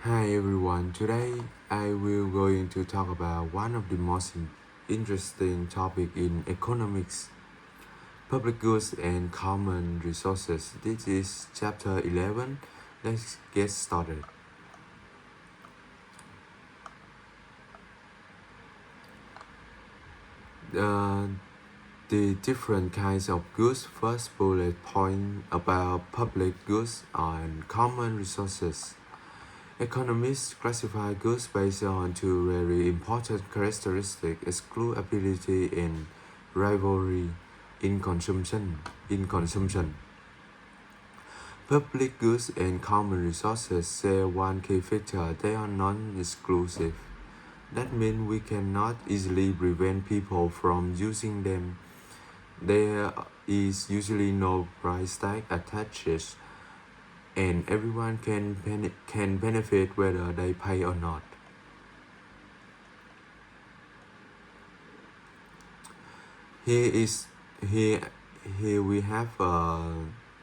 Hi everyone, today I will going to talk about one of the most interesting topic in economics, public goods and common resources. This is chapter 11. Let's get started. Uh, the different kinds of goods. First bullet point about public goods and common resources. Economists classify goods based on two very important characteristics: exclusivity and rivalry in consumption. Public goods and common resources share one key feature: they are non-exclusive. That means we cannot easily prevent people from using them. There is usually no price tag attached, and everyone can benefit whether they pay or not. Here is here here we have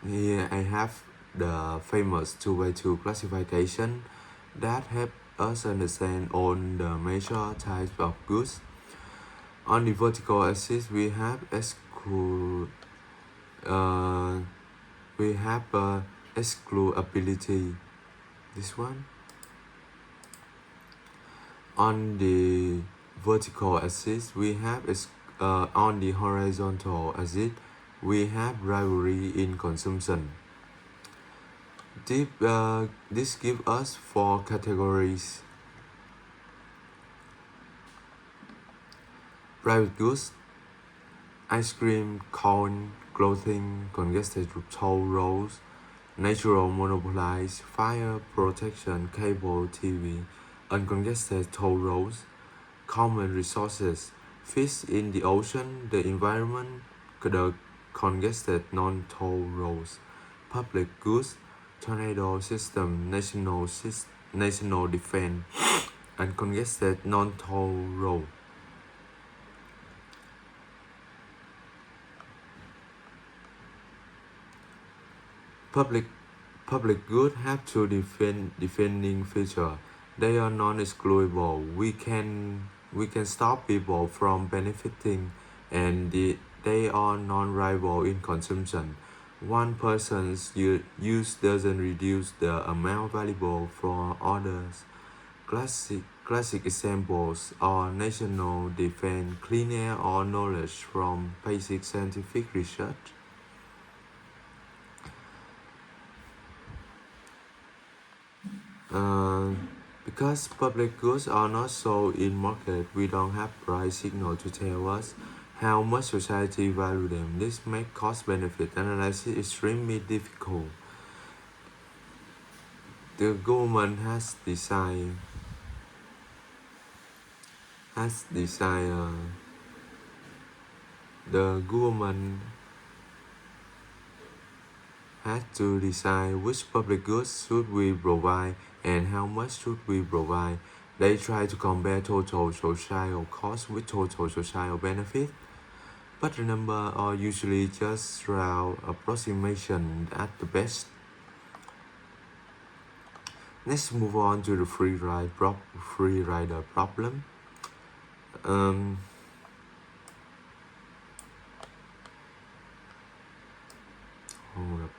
here I have the famous two-way two classification that help us understand all the major types of goods. On the vertical axis we have uh, excludability. This one. On the vertical axis we have on the horizontal axis we have rivalry in consumption. This gives us four categories: private goods, ice cream, corn, clothing, congested toll roads, natural monopolies, fire protection, cable TV, uncongested toll roads, common resources, fish in the ocean, the environment, the congested non-toll roads, public goods, tornado system, national defense, and congested non-toll road. Public Public goods have two defending features. They are non-excludable. We can stop people from benefiting, and they are non-rival in consumption. One person's use doesn't reduce the amount valuable for others. Classic examples are national defense, clean air, or knowledge from basic scientific research. Uh, because public goods are not sold in market, we don't have price signal to tell us how much society value them. This makes cost-benefit analysis extremely difficult. The government has designed the government has to decide which public goods should we provide and how much should we provide. They try to compare total social cost with total social benefit, but the numbers are usually just round approximation at the best. Let's move on to the free rider problem. Um, hold up.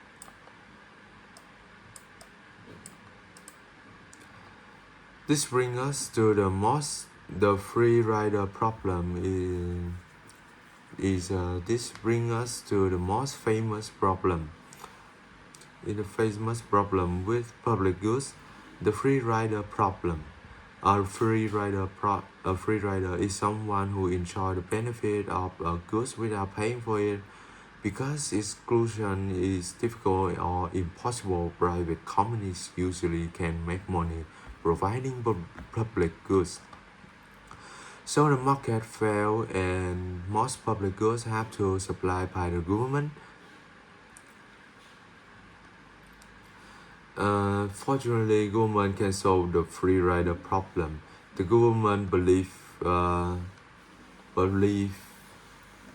This brings us to the free rider problem this brings us to the most famous problem. In the famous problem with public goods, the free rider problem. A free rider is someone who enjoys the benefit of a goods without paying for it. Because exclusion is difficult or impossible, private companies usually can make money providing public goods. So the market fails and most public goods have to supply by the government. Fortunately, government can solve the free rider problem. The government believe the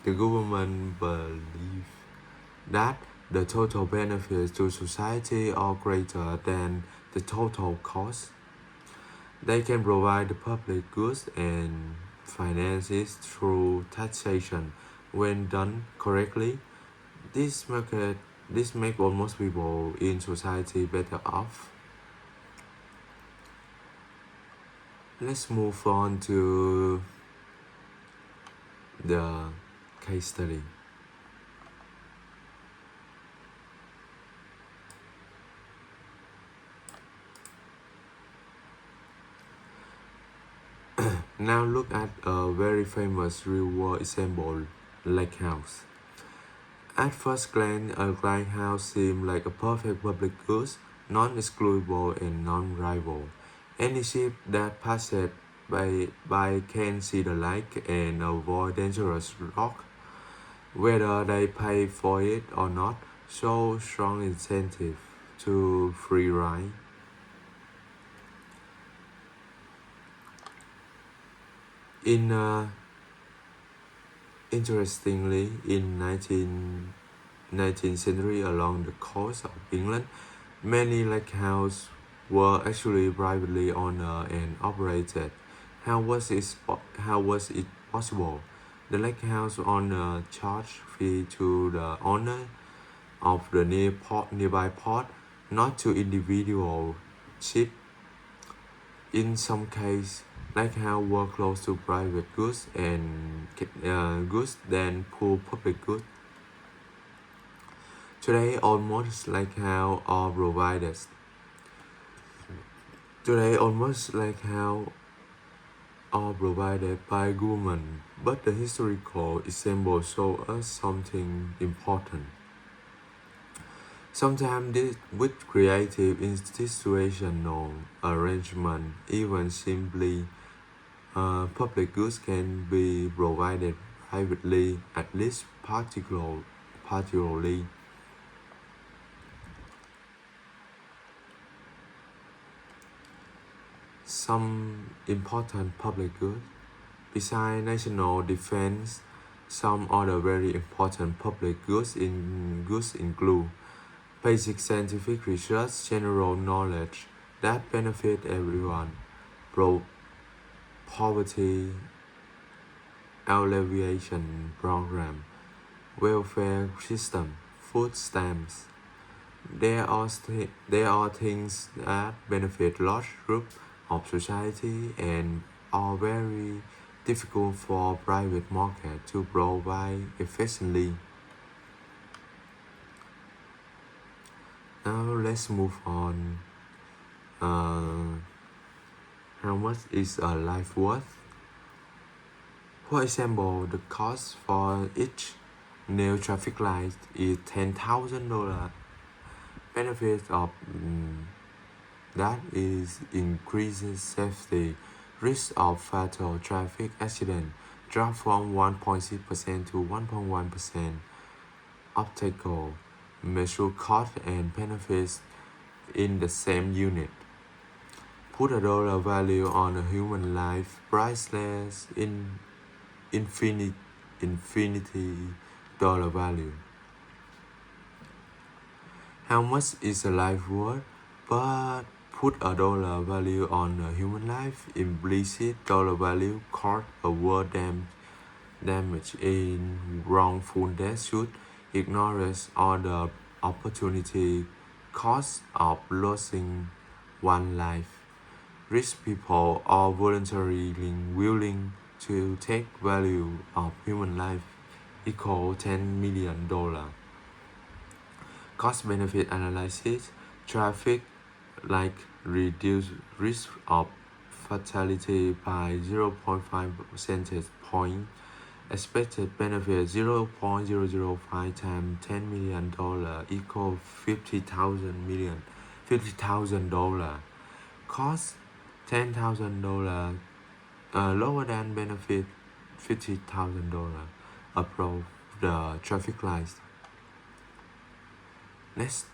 government believe that the total benefits to society are greater than the total cost. They can provide the public goods and finances through taxation. When done correctly, this market this make almost people in society better off. Let's move on to the case study. Now look at a very famous real-world example, lake house. At first glance, a lighthouse seems like a perfect public good, non-excludable and non-rival. Any ship that passes by can see the light and avoid dangerous rock, whether they pay for it or not. So strong incentive to free ride. In Interestingly, in 19th century, along the coast of England, many lighthouses were actually privately owned and operated. How was it possible? The lighthouse owner charged fee to the owner of the nearby port, not to individual ship. In some cases, lighthouses were close to private goods and goods than poor public goods. Today, almost lighthouses are provided. Today, almost lighthouses are provided by government, but the historical example shows us something important. Sometimes with creative institutional arrangement, even simply public goods can be provided privately, at least particularly. Some important public goods. Besides national defense, some other very important public goods include basic scientific research, general knowledge that benefit everyone, poverty alleviation program, welfare system, food stamps. There are things that benefit large groups of society and are very difficult for private market to provide efficiently. Now let's move on. How much is a life worth? For example, the cost for each new traffic light is $10,000. Benefit of that is increases safety. Risk of fatal traffic accident drop from 1.6% to 1.1%. Obstacle measure cost and benefits in the same unit. Put a dollar value on a human life, priceless in infinity dollar value. How much is a life worth? But put a dollar value on a human life, implicit dollar value cost a world damage in wrongful death should ignorance or the opportunity cost of losing one life. Rich people are voluntarily willing to take value of human life equal $10 million. Cost benefit analysis, traffic like reduce risk of fatality by 0.5 percentage point. Expected benefit 0.005 times $10 million equal $50,000. Cost $10,000 lower than benefit $50,000. Approve the traffic lights. Let's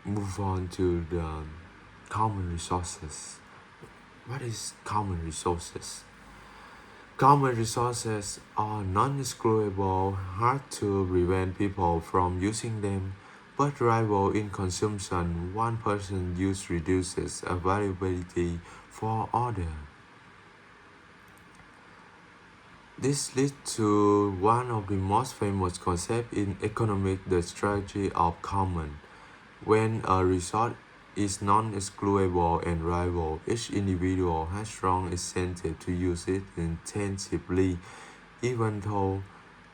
move on to the common resources. What is common resources? Common resources are non-excludable, hard to prevent people from using them. but rival in consumption. One person use reduces availability for other. This leads to one of the most famous concepts in economics, the strategy of common. When a resource is non-excludable and rival, each individual has strong incentive to use it intensively, even though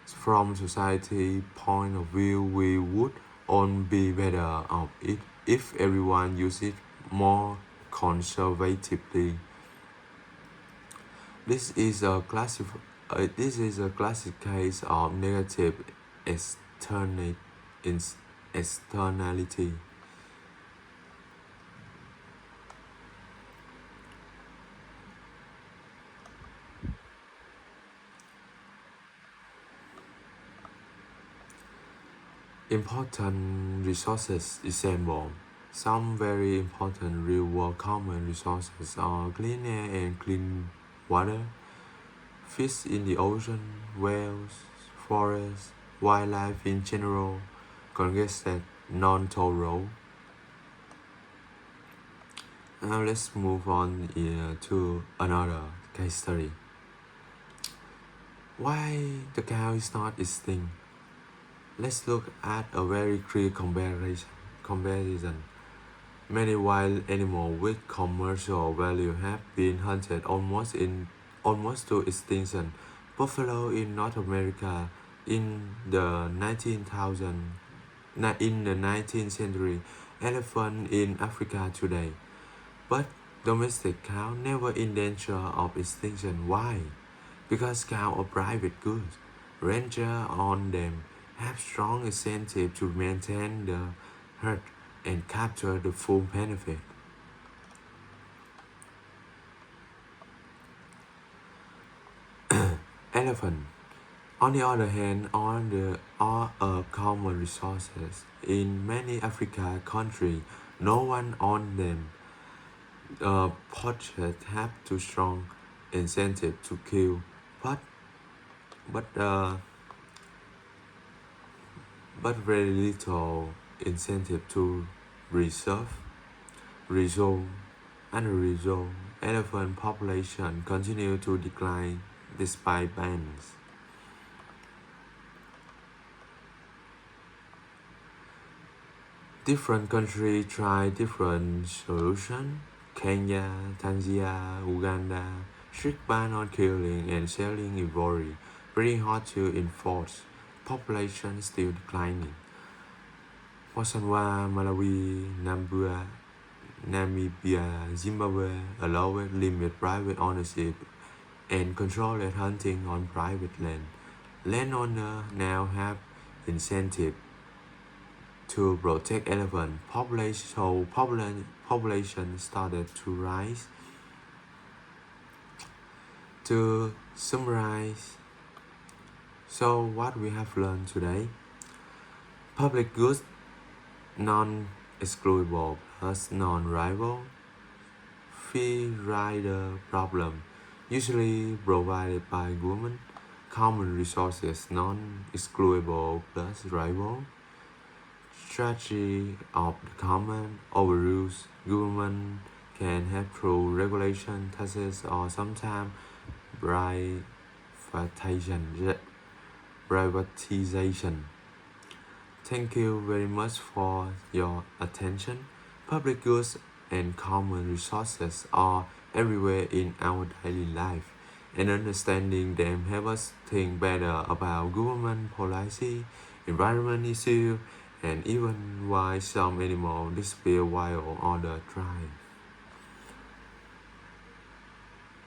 from society point of view we would all be better off it if everyone used it more conservatively. This is a classic case of negative externality. externality. Important resources example. Some very important real-world common resources are clean air and clean water, fish in the ocean, whales, forests, wildlife in general, congested non-toll road. Now let's move on to another case study. Why the cow is not extinct? Let's look at a very clear comparison. Many wild animals with commercial value have been hunted almost to extinction. Buffalo in North America in the 19th century, elephant in Africa today. But domestic cow never in danger of extinction. Why? Because cows are private goods. Rangers on them have strong incentive to maintain the herd and capture the full benefit. Elephant, on the other hand, are a common resources. In many African countries, no one owns them. Poachers have too strong incentive to kill, but but uh, but very little incentive to reserve, resolve, and resolve. Elephant population continue to decline despite bans. Different countries try different solutions. Kenya, Tanzania, Uganda, strict ban on killing and selling ivory, very hard to enforce. Population still declining. Botswana, Malawi, Namibia, Zimbabwe allowed limit private ownership and controlled hunting on private land. Landowners now have incentive to protect elephant population, so population started to rise. To summarize, so what we have learned today: public goods non-excludable plus non-rival fee rider problem usually provided by government, common resources non-excludable plus rival strategy of the common overuse. Government can help through regulation, taxes, or sometimes privatization. privatization. Thank you very much for your attention. Public goods and common resources are everywhere in our daily life, and understanding them helps us think better about government policy, environment issues, and even why some animals disappear while others thrive.